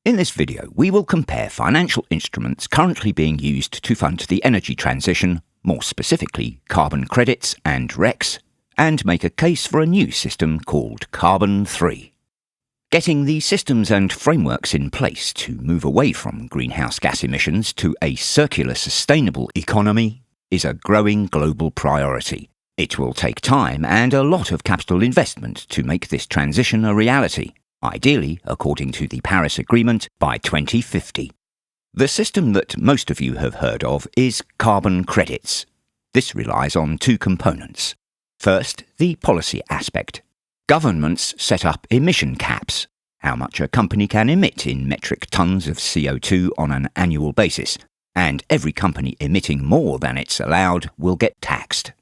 In this video, we will compare financial instruments currently being used to fund the energy transition, more specifically carbon credits and RECs, and make a case for a new system called Carbon 3. Getting the systems and frameworks in place to move away from greenhouse gas emissions to a circular, sustainable economy is a growing global priority. It will take time and a lot of capital investment to make this transition a reality, ideally, according to the Paris Agreement, by 2050. The system that most of you have heard of is carbon credits. This relies on two components. First, the policy aspect. Governments set up emission caps, how much a company can emit in metric tons of CO2 on an annual basis, and every company emitting more than it's allowed will get taxed.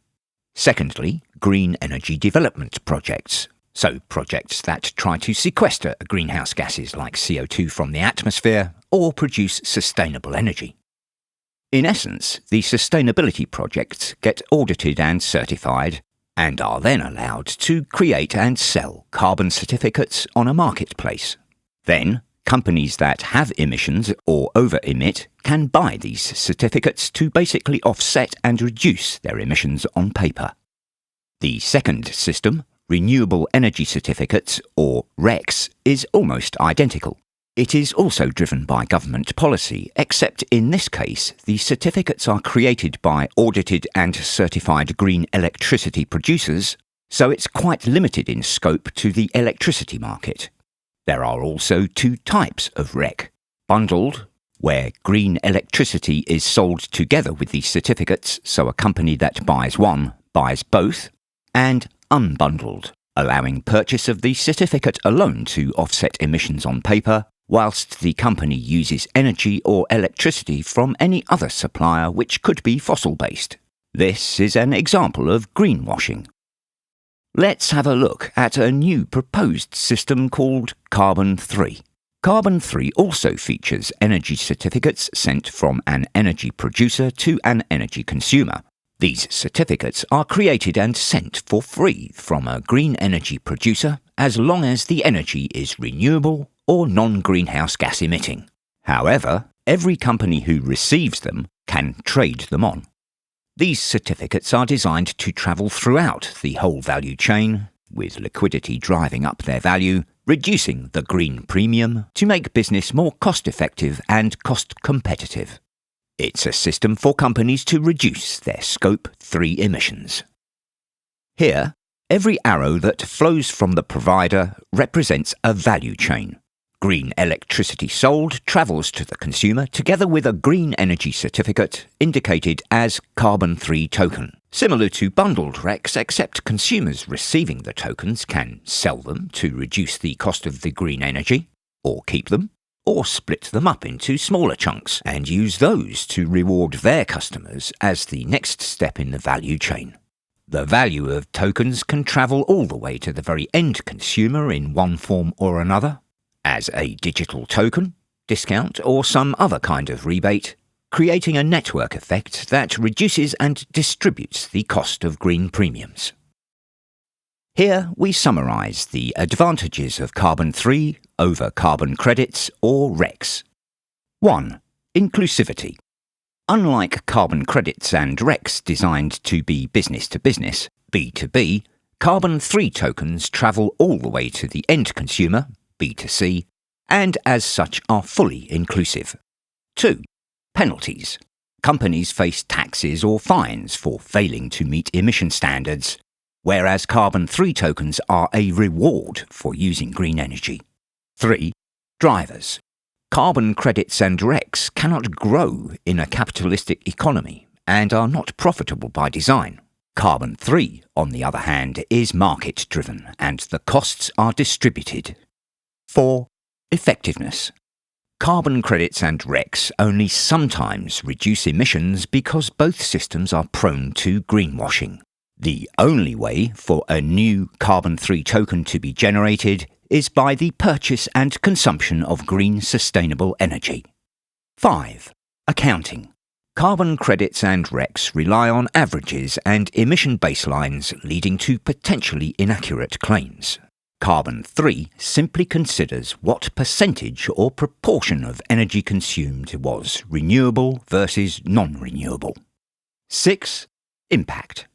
Secondly, green energy development projects. So projects that try to sequester greenhouse gases like CO2 from the atmosphere or produce sustainable energy. In essence, the sustainability projects get audited and certified and are then allowed to create and sell carbon certificates on a marketplace. Then, companies that have emissions or over-emit can buy these certificates to basically offset and reduce their emissions on paper. The second system, renewable energy certificates, or RECs, is almost identical. It is also driven by government policy, except in this case, the certificates are created by audited and certified green electricity producers, so it's quite limited in scope to the electricity market. There are also two types of REC. Bundled, where green electricity is sold together with the certificates, so a company that buys one buys both, and unbundled, allowing purchase of the certificate alone to offset emissions on paper, whilst the company uses energy or electricity from any other supplier which could be fossil-based. This is an example of greenwashing. Let's have a look at a new proposed system called Carbon 3. Carbon 3 also features energy certificates sent from an energy producer to an energy consumer. These certificates are created and sent for free from a green energy producer as long as the energy is renewable or non-greenhouse gas emitting. However, every company who receives them can trade them on. These certificates are designed to travel throughout the whole value chain, with liquidity driving up their value, reducing the green premium to make business more cost-effective and cost-competitive. It's a system for companies to reduce their Scope 3 emissions. Here, every arrow that flows from the provider represents a value chain. Green electricity sold travels to the consumer together with a green energy certificate indicated as Carbon 3 token. Similar to bundled RECs, except consumers receiving the tokens can sell them to reduce the cost of the green energy, or keep them, or split them up into smaller chunks and use those to reward their customers as the next step in the value chain. The value of tokens can travel all the way to the very end consumer in one form or another, as a digital token, discount, or some other kind of rebate, creating a network effect that reduces and distributes the cost of green premiums. Here we summarise the advantages of Carbon 3 over carbon credits or RECs. 1. Inclusivity. Unlike carbon credits and RECs designed to be business-to-business, B2B, Carbon 3 tokens travel all the way to the end consumer, B2C, and as such are fully inclusive. 2. Penalties. Companies face taxes or fines for failing to meet emission standards, whereas Carbon 3 tokens are a reward for using green energy. 3. Drivers. Carbon credits and RECs cannot grow in a capitalistic economy and are not profitable by design. Carbon 3, on the other hand, is market-driven and the costs are distributed. 4. Effectiveness. Carbon credits and RECs only sometimes reduce emissions because both systems are prone to greenwashing. The only way for a new Carbon 3 token to be generated is by the purchase and consumption of green sustainable energy. 5. Accounting. Carbon credits and RECs rely on averages and emission baselines leading to potentially inaccurate claims. Carbon 3 simply considers what percentage or proportion of energy consumed was renewable versus non-renewable. 6. Impact.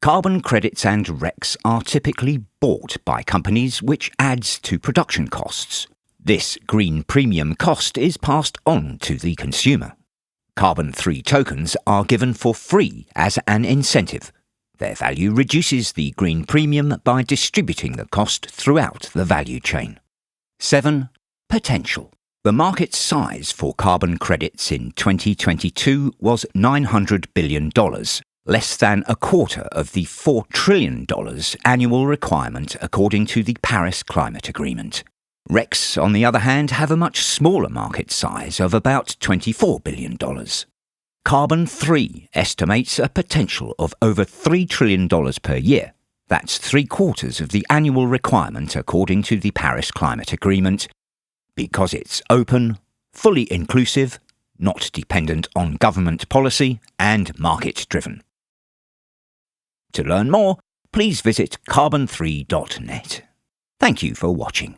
Carbon credits and RECs are typically bought by companies, which adds to production costs. This green premium cost is passed on to the consumer. Carbon 3 tokens are given for free as an incentive. Their value reduces the green premium by distributing the cost throughout the value chain. 7. Potential. The market size for carbon credits in 2022 was $900 billion, less than a quarter of the $4 trillion annual requirement according to the Paris Climate Agreement. RECs, on the other hand, have a much smaller market size of about $24 billion. Carbon 3 estimates a potential of over $3 trillion per year. That's 3/4 of the annual requirement according to the Paris Climate Agreement, because it's open, fully inclusive, not dependent on government policy, and market-driven. To learn more, please visit carbon3.net. Thank you for watching.